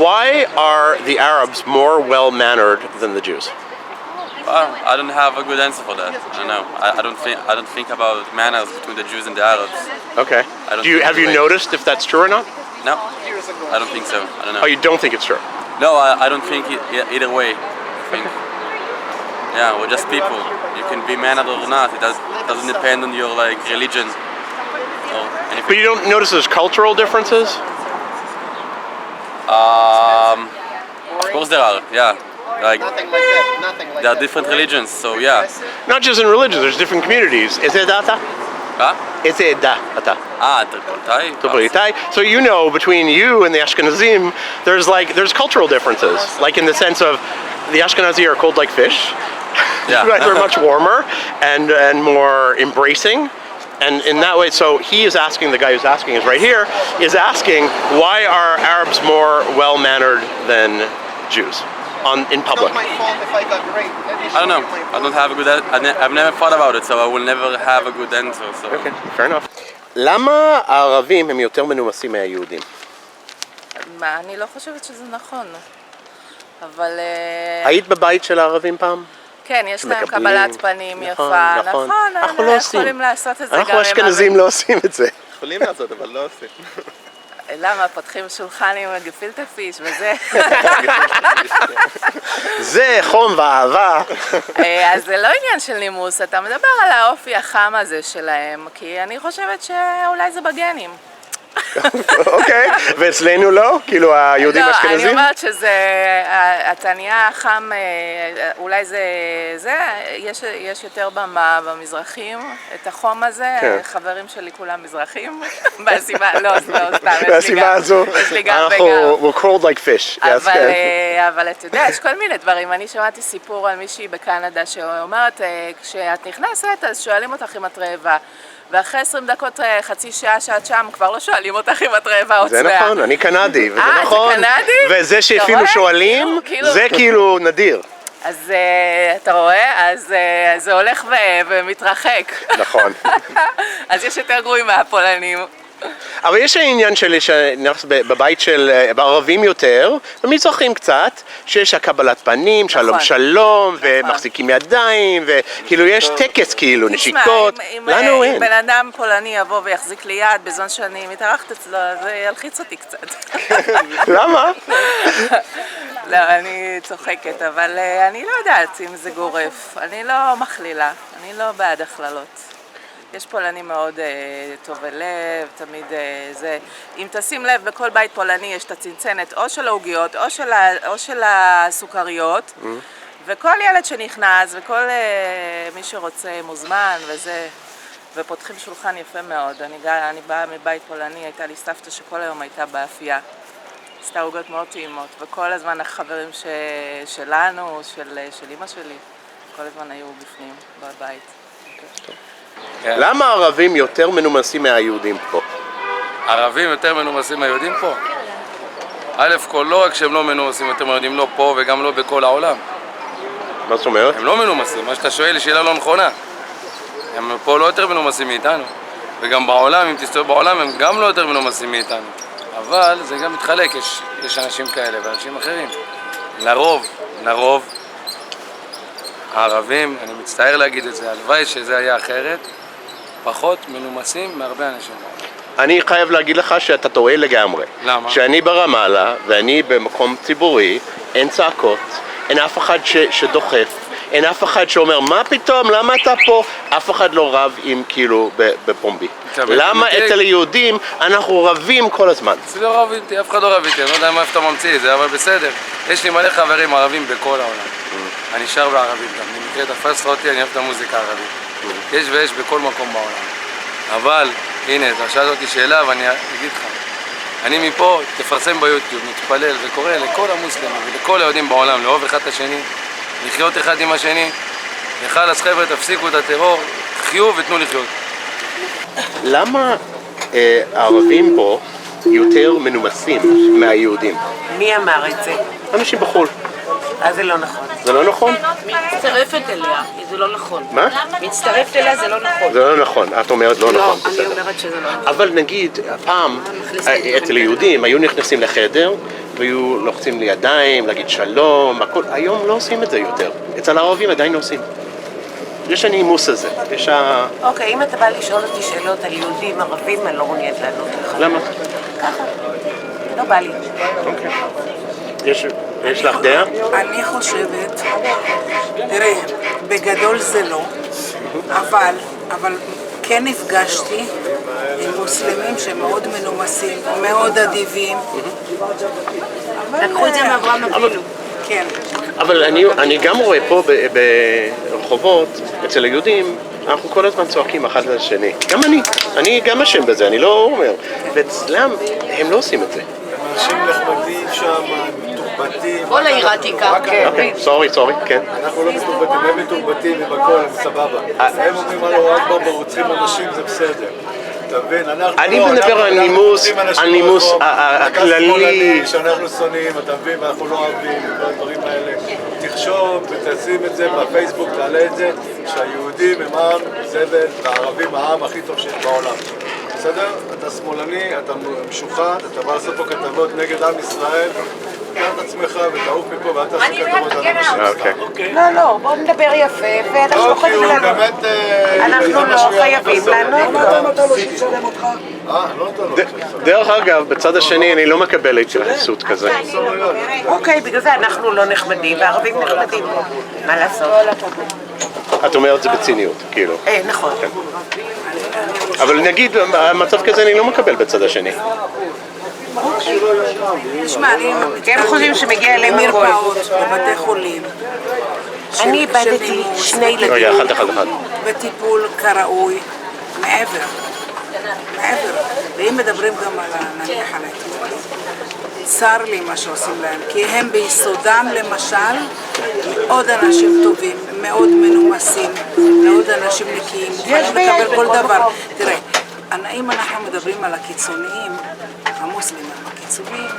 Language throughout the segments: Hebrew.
Why are the Arabs more well-mannered than the Jews? Well, I don't have a good answer for that. I don't know. I don't think about manners between the Jews and the Arabs. Okay. Have you noticed if that's true or not? No, I don't think so. I don't know. Oh, you don't think it's true? No, I don't think either way. I think, yeah, we're just people. You can be mannered or not. It doesn't depend on your religion or anything. But you don't notice there's cultural differences? Of course there are. Yeah, Nothing like that. Nothing like there are that. different religions. So yeah. Not just in religions, there's different communities. Is it data? Is it data? טריפוליטאי. So you know between you and the Ashkenazim, there's cultural differences. Like in the sense of the Ashkenazi are cold like fish. Yeah. You guys are much warmer and more embracing. And in that way, so he is asking, the guy who's asking is right here, is asking why are Arabs more well-mannered than Jews in public? It's not my fault if I got raped. I don't know. I don't have a good. I've never thought about it, so I will never have a good answer. So. Okay, fair enough. למה הערבים הם יותר מנומסים מהיהודים? אני לא חושבת שזה נכון, אבל... היית בבית של הערבים פעם? כן, יש להם קבלת פנים יפה, נכון, אנחנו לא עושים. יכולים לעשות את זה גם אנחנו אשכנזים לא עושים את זה. יכולים לעשות, אבל לא עושים. למה? פותחים שולחן עם גפילטה פיש וזה. זה חום ואהבה. אז זה לא עניין של נימוס, אתה מדבר על האופי החם הזה שלהם, כי אני חושבת שאולי זה בגנים. אוקיי, ואצלנו לא? כאילו היהודים האשכנזים? לא, אני אומרת שזה, אתה נהיה חם, אולי יש יותר במזרחים, את החום הזה, חברים שלי כולם מזרחים, מהסיבה, לא, סתם, מהסיבה הזו, אנחנו cold like fish. אבל אתה יודע, יש כל מיני דברים, אני שמעתי סיפור על מישהי בקנדה שאומרת, כשאת נכנסת אז שואלים אותך אם את רעבה. ואחרי 20 דקות, חצי שעה שאת שם, כבר לא שואלים אותך אם את רעבה או שבעה. זה נכון, אני קנדי, וזה נכון. זה קנדי? וזה שאפילו שואלים, זה כאילו נדיר. אז אתה רואה? אז זה הולך ומתרחק. נכון. אז יש יותר גרועים מהפולנים. אבל יש העניין שלי בבית של ערבים יותר, ומזרחים קצת, שיש הקבלת פנים, שלום שלום, ומחזיקים ידיים, וכאילו יש טקס כאילו, נשיקות, לנו אין. אם בן אדם פולני יבוא ויחזיק לי יד בזמן שאני מתארחת אצלו, זה ילחיץ אותי קצת. למה? לא, אני צוחקת, אבל אני לא יודעת אם זה גורף, אני לא מכלילה, אני לא בעד הכללות. יש פולנים מאוד טובי לב, תמיד זה... אם תשים לב, בכל בית פולני יש את הצנצנת או של העוגיות או של הסוכריות, וכל ילד שנכנס וכל מי שרוצה מוזמן וזה, ופותחים שולחן יפה מאוד. אני באה מבית פולני, הייתה לי סבתא שכל היום הייתה באפייה. עשתה עוגות מאוד טעימות, וכל הזמן החברים שלנו, של אמא שלי, כל הזמן היו בפנים בבית. למה הערבים יותר מנומסים מהיהודים פה? ערבים יותר מנומסים מהיהודים פה? א' כל לא רק שהם לא מנומסים יותר מהיהודים לא פה וגם לא בכל העולם. מה זאת אומרת? הם לא מנומסים, מה שאתה שואל היא שאלה לא נכונה. הם פה לא יותר מנומסים מאיתנו. וגם בעולם, אם תסתובב בעולם, הם גם לא יותר מנומסים מאיתנו. אבל זה גם מתחלק, יש אנשים כאלה ואנשים אחרים. לרוב, הערבים, אני מצטער להגיד את זה, הלוואי שזה היה אחרת, פחות מנומסים מהרבה אנשים. אני חייב להגיד לך שאתה טועה לגמרי. למה? שאני ברמאללה ואני במקום ציבורי, אין צעקות, אין אף אחד שדוחף, אין אף אחד שאומר מה פתאום, למה אתה פה? אף אחד לא רב עם כאילו בפומבי. למה אצל היהודים אנחנו רבים כל הזמן? זה לא רב איתי, אף אחד לא רב איתי, אני לא יודע מאיפה אתה ממציא את זה, אבל בסדר. יש לי מלא חברים ערבים בכל העולם. אני שר בערבית גם, במקרה תפסת אותי, אני אוהב את המוזיקה הערבית. יש ויש בכל מקום בעולם. אבל, הנה, אתה שאלת אותי שאלה ואני אגיד לך. אני מפה תפרסם ביוטיוב, מתפלל וקורא לכל המוסלמים ולכל היהודים בעולם, לאהוב אחד את השני, לחיות אחד עם השני, וחלאס חבר'ה תפסיקו את הטרור, חיו ותנו לחיות. למה הערבים פה יותר מנומסים מהיהודים? מי אמר את זה? אנשים בחו"ל. זה לא נכון. זה לא נכון? מצטרפת אליה, זה לא נכון. מה? מצטרפת אליה זה לא נכון. זה לא נכון, את אומרת לא נכון, אני בסדר. אומרת שזה לא נכון. אבל נגיד, פעם, אצל היהודים היו נכנסים לחדר והיו לוחצים לי ידיים, להגיד שלום, הכל, היום לא עושים את זה יותר. אצל הערבים עדיין לא עושים. יש הנימוס הזה, יש אוקיי, אם אתה בא לשאול אותי שאלות על יהודים, ערבים, אני לא מעוניינת לענות לך. למה? ככה. לא בא לי. אוקיי. יש לך דעה? אני חושבת, תראה, בגדול זה לא, אבל כן נפגשתי עם מוסלמים שמאוד מנומסים, מאוד אדיבים. לקחו את זה מאברהם אבינו. כן. אבל אני גם רואה פה ברחובות, אצל היהודים, אנחנו כל הזמן צועקים אחד לשני. גם אני גם אשם בזה, אני לא אומר. ואצלם, הם לא עושים את זה. אנשים נחמדים שם, מתורבתים. כל העיר העתיקה. אוקיי, סורי, כן. אנחנו לא מתורבתים, הם מתורבתים עם הכל, הם סבבה. הם אומרים אלו אכבר ברוצחים אנשים, זה בסדר. אתה מבין? אני מדבר על הנימוס הכללי. שאנחנו שונאים, אתה מבין, ואנחנו לא אוהבים, כל הדברים האלה. תחשוב ותשים את זה בפייסבוק, תעלה את זה, שהיהודים הם עם זבל, והערבים העם הכי טוב שיש בעולם. בסדר? אתה שמאלני, אתה משוחד, אתה בא לעשות פה כתבות נגד עם ישראל, תן את עצמך ותעוף מפה ואל תעשה כתבות על אנשים. לא, בואו נדבר יפה, ואנחנו לא חייבים לענות. אנחנו לא חייבים לענות. לא נתן לו. דרך אגב, בצד השני אני לא מקבל התייחסות כזה. אוקיי, בגלל זה אנחנו לא נחמדים, והערבים נחמדים. מה לעשות? את אומרת זה בציניות, כאילו. נכון. אבל נגיד, מצב כזה אני לא מקבל בצד השני. תשמע, הם חושבים שמגיע אליהם הכל. למרפאות, לבתי חולים. אני איבדתי שני ילדים. רגע, אחד. בטיפול כראוי, מעבר. ואם מדברים גם על נניח על האתיופים, צר לי מה שעושים להם, כי הם ביסודם למשל מאוד אנשים טובים, מאוד מנומסים, מאוד אנשים נקיים, מוכנים לקבל כל דבר. תראה, אם אנחנו מדברים על הקיצוניים, המוסלמים הקיצוניים,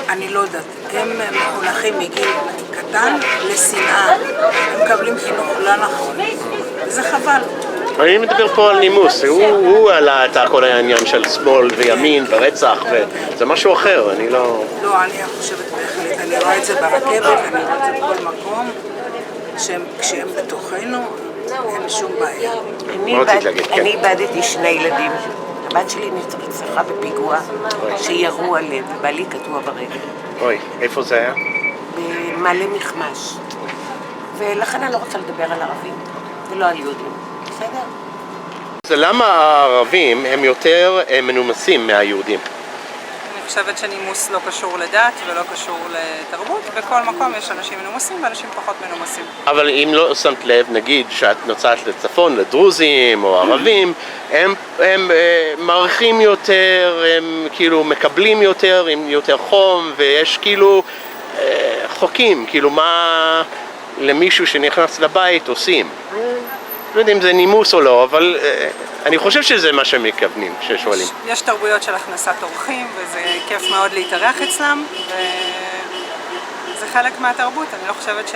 אני לא יודעת, הם מחונכים מגיל קטן לשנאה, הם מקבלים חינוך לא נכון, וזה חבל. אני מדבר פה על נימוס, הוא העלה את כל העניין של שמאל וימין ורצח, וזה משהו אחר, אני לא... לא, אני חושבת בהחלט, אני רואה את זה ברכבת, אני רואה את זה בכל מקום, כשהם בתוכנו, אין שום בעיה. אני איבדתי שני ילדים. הבת שלי נרצחה בפיגוע שירו עליהם, ובעלי קטוע ברגל. אוי, איפה זה היה? במעלה מכמש. ולכן אני לא רוצה לדבר על ערבים, ולא על יהודים. בסדר? זה למה הערבים הם יותר מנומסים מהיהודים? אני חושבת שנימוס לא קשור לדת ולא קשור לתרבות. בכל מקום יש אנשים מנומסים ואנשים פחות מנומסים. אבל אם לא שמת לב, נגיד שאת נוסעת לצפון, לדרוזים או ערבים, הם מעריכים יותר, הם כאילו מקבלים יותר, עם יותר חום, ויש כאילו חוקים, כאילו מה למישהו שנכנס לבית עושים. לא יודע אם זה נימוס או לא, אבל אני חושב שזה מה שהם מתכוונים כששואלים. יש תרבויות של הכנסת אורחים, וזה כיף מאוד להתארח אצלם, וזה חלק מהתרבות. אני לא חושבת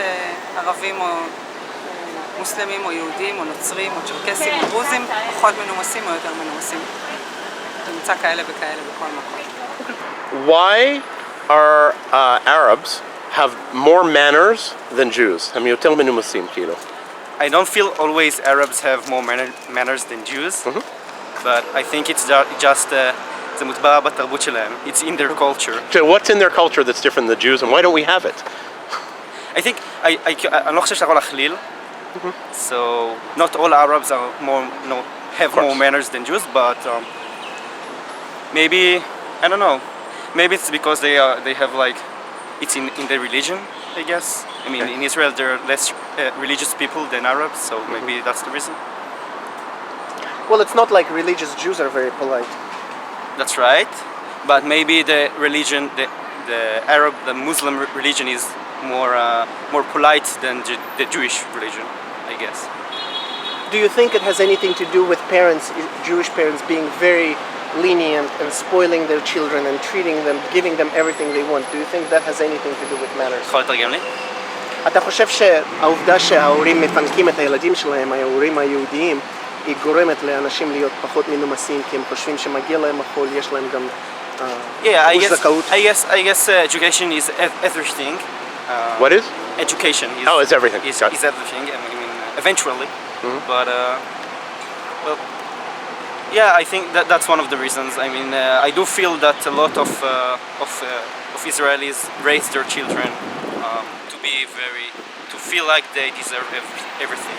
שערבים או מוסלמים או יהודים או נוצרים או צ'רקסים או דרוזים פחות מנומסים או יותר מנומסים. נמצא כאלה וכאלה בכל מקום. Why are Arabs have more manners than Jews? הם יותר מנומסים כאילו. I don't feel always Arabs have more manners than Jews, but I think it's just זה מוטבע בתרבות שלהם. It's in their culture. So what's in their culture that's different than Jews, and why don't we have it? I think אני לא חושב שאתה יכול להכליל. So not all Arabs are have more manners than Jews, but maybe I don't know. Maybe it's because they have like it's in their religion, I guess. I mean, in Israel there are less religious people than Arabs, so maybe that's the reason. Well, it's not like religious Jews are very polite. That's right, but maybe the religion, the Muslim religion is more polite than the Jewish religion, I guess. Do you think it has anything to do with parents, Jewish parents, being very lenient and spoiling their children and treating them, giving them everything they want? Do you think that has anything to do with manners? יכול לתרגם לי? אתה חושב שהעובדה שההורים מפנקים את הילדים שלהם, ההורים היהודיים, היא גורמת לאנשים להיות פחות מנומסים, כי הם חושבים שמגיע להם מחול, יש להם גם זכאות? I guess education is everything. What is? Education is, Oh, it's everything. is Got it. everything. I mean, eventually. But well, yeah, I think that's one of the reasons. I mean, I do feel that a lot of Israelis raise their children to feel like they deserve everything.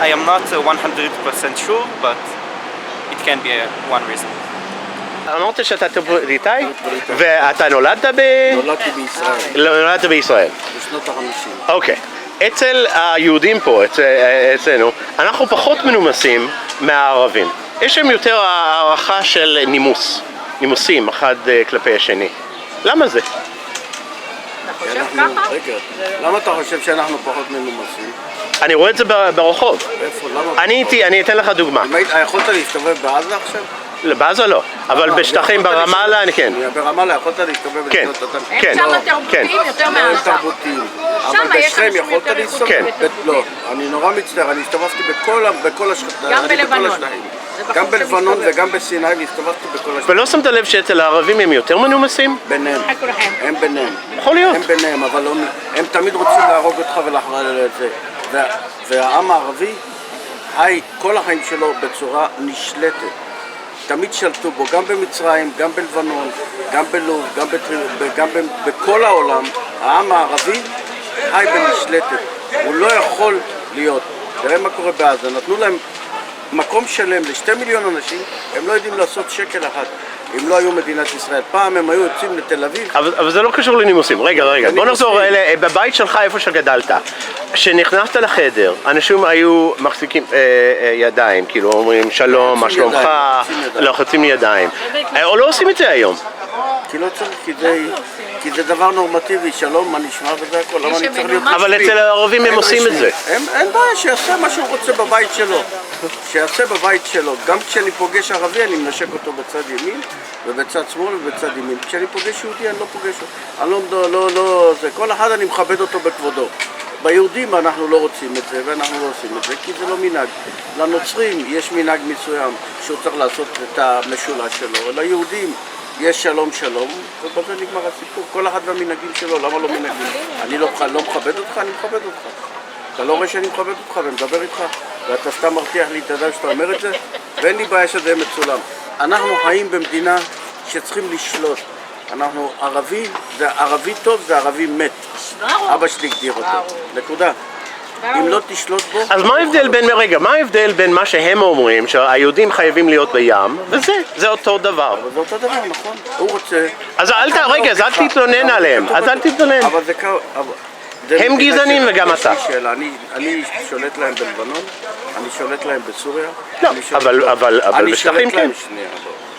I am not 100% sure, but it can be one reason. אמרת שאתה טריפוליטאי, ואתה נולדת נולדתי בישראל, נולדת בישראל. בשנות ה-50. אוקיי. אצל היהודים פה, אצלנו, אנחנו פחות מנומסים מהערבים. יש להם יותר הערכה של נימוסים אחד כלפי השני. למה זה? רגע, למה אתה חושב שאנחנו פחות מנומסים? אני רואה את זה ברחוב. איפה? למה? אני אתן לך דוגמה. יכולת להסתובב בעזה עכשיו? בעזה לא, אבל בשטחים ברמאללה אני כן. ברמאללה יכולת להסתובב כן, בשנות כן, כן. יותר תרבותיים. אבל בשכם יכולת להסתובב? כן. לא, אני נורא מצטער, אני הסתובבתי בכל השטחים. גם בלבנון וגם בסיני והסתובבתי בכל השטחים. ולא שמת לב שאצל הערבים הם יותר מנומסים? ביניהם. הם ביניהם. יכול להיות. הם ביניהם, אבל הם תמיד רוצים להרוג אותך ולהכרע את זה. והעם הערבי חי כל החיים שלו בצורה נשלטת. תמיד שלטו בו, גם במצרים, גם בלבנון, גם בלוב, גם בכל העולם. העם הערבי חי במשלטת. הוא לא יכול להיות. תראה מה קורה בעזה. נתנו להם מקום שלם ל2 מיליון אנשים, הם לא יודעים לעשות שקל אחד. אם לא היו מדינת ישראל. פעם הם היו יוצאים לתל אביב. אבל זה לא קשור לנימוסים. רגע, בוא נחזור בבית שלך איפה שגדלת. כשנכנסת לחדר, אנשים היו מחזיקים ידיים, כאילו אומרים שלום, מה שלומך, לוחצים ידיים. או לא עושים את זה היום. כי לא צריך, כי זה דבר נורמטיבי, שלום, מה נשמע וזה הכל, למה אני צריך להיות... אבל אצל הערבים הם עושים את זה. אין בעיה, שיעשה מה שהוא רוצה בבית שלו. שיעשה בבית שלו. גם כשאני פוגש ערבי, אני מנשק אותו בצד ימין, ובצד שמאל ובצד ימין. כשאני פוגש יהודי, אני לא פוגש אותו. לא, זה. כל אחד אני מכבד אותו בכבודו. ביהודים אנחנו לא רוצים את זה, ואנחנו לא עושים את זה, כי זה לא מנהג. לנוצרים יש מנהג מסוים שהוא צריך לעשות את המשולש שלו. ליהודים יש שלום, ובזה נגמר הסיפור. כל אחד והמנהגים שלו, למה לא מנהגים? אני לא מכבד אותך, אני מכבד אותך. אתה לא רואה שאני מכבד אותך ומדבר איתך, ואתה סתם מרתיח לי את הידיים שאתה אומר את זה, ואין לי בעיה שזה מצולם. אנחנו חיים במדינה שצריכים לשלוט. אנחנו ערבי טוב זה ערבי מת. אבא שלי הגדיר אותו. נקודה. אם לא תשלוט בו... אז מה ההבדל בין מה שהם אומרים, שהיהודים חייבים להיות בים, זה אותו דבר. זה אותו דבר, נכון. הוא רוצה... אז אל תתלונן עליהם, אז אל תתלונן. אבל זה... הם גזענים וגם אתה. אני שולט להם בלבנון, אני שולט להם בסוריה. לא, אבל בשטחים כן.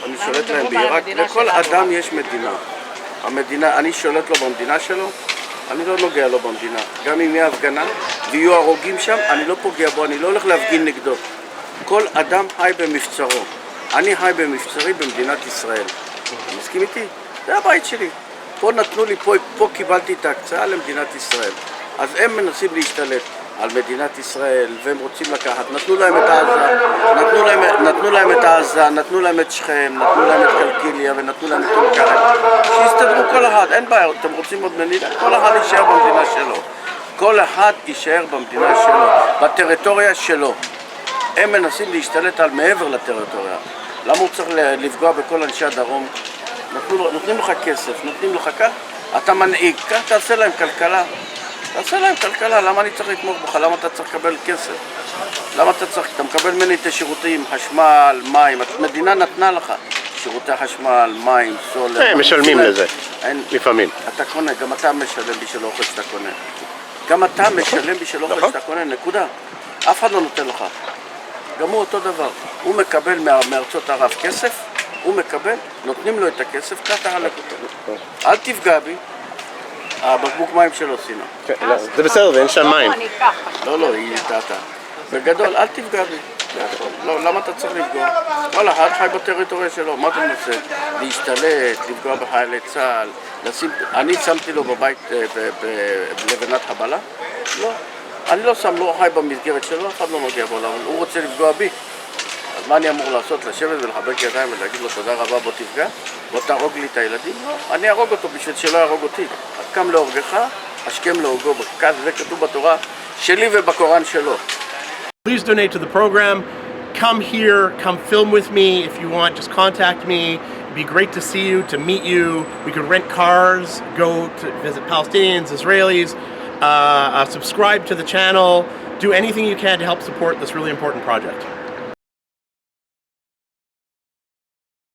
אני שולט להם בעיראק. לכל אדם יש מדינה. אני שולט לו במדינה שלו. אני לא נוגע לו במדינה. גם אם יהיה הפגנה ויהיו הרוגים שם, אני לא פוגע בו, אני לא הולך להפגין נגדו. כל אדם חי במבצרו. אני חי במבצרי במדינת ישראל. אתה מסכים איתי? זה הבית שלי. פה נתנו לי, פה קיבלתי את ההקצאה למדינת ישראל. אז הם מנסים להשתלט על מדינת ישראל, והם רוצים לקחת. נתנו להם את עזה, נתנו להם את שכם, נתנו להם את קלקיליה, ונתנו להם את טול-כרם. שיסתדרו כל אחד, אין בעיה, אתם רוצים עוד מדינה? כל אחד יישאר במדינה שלו. כל אחד יישאר במדינה שלו, בטריטוריה שלו. הם מנסים להשתלט על מעבר לטריטוריה. למה הוא צריך לפגוע בכל אנשי הדרום? נותנים לך כסף, נותנים לך כך, אתה מנהיג, כך תעשה להם כלכלה. למה אני צריך לתמוך בך? למה אתה צריך לקבל כסף? אתה מקבל ממני את השירותים, חשמל, מים, המדינה נתנה לך שירותי חשמל, מים, סולר. הם משלמים לזה, לפעמים. אתה קונה, גם אתה משלם בשביל אוכל שאתה קונה. גם אתה משלם בשביל אוכל שאתה קונה, נקודה. אף אחד לא נותן לך. גם הוא אותו דבר. הוא מקבל מארצות ערב כסף, נותנים לו את הכסף, כך תחלק אותו. אל תפגע בי. הבקבוק מים שלו סינה. זה בסדר, אין שם מים. לא, היא טעתה. בגדול, אל תפגע בי. זה הכל. לא, למה אתה צריך לפגוע? וואלה, אחד חי בטריטוריה שלו, מה אתה מנסה? להשתלט, לפגוע בחיילי צה"ל, לשים... אני שמתי לו בבית בלבנת חבלה? לא. אני לא שם, לא חי במסגרת שלו, אף אחד לא נוגע בו, אבל הוא רוצה לפגוע בי. אז מה אני אמור לעשות? לשבת ולחבק ידיים ולהגיד לו תודה רבה, בוא תפגע? בוא תהרוג לי את הילדים? לא. אני אהרוג אותו בשביל שלא יהרוג אותי. הקם להורגך, השכם להורגו. זה כתוב בתורה שלי ובקוראן שלו. Please donate to the program. Come here, come film with me. If you want, just contact me. It'd be great to see you, to meet you. We could rent cars, go to visit Palestinians, Israelis, subscribe to the channel. Do anything you can to help support this really important project.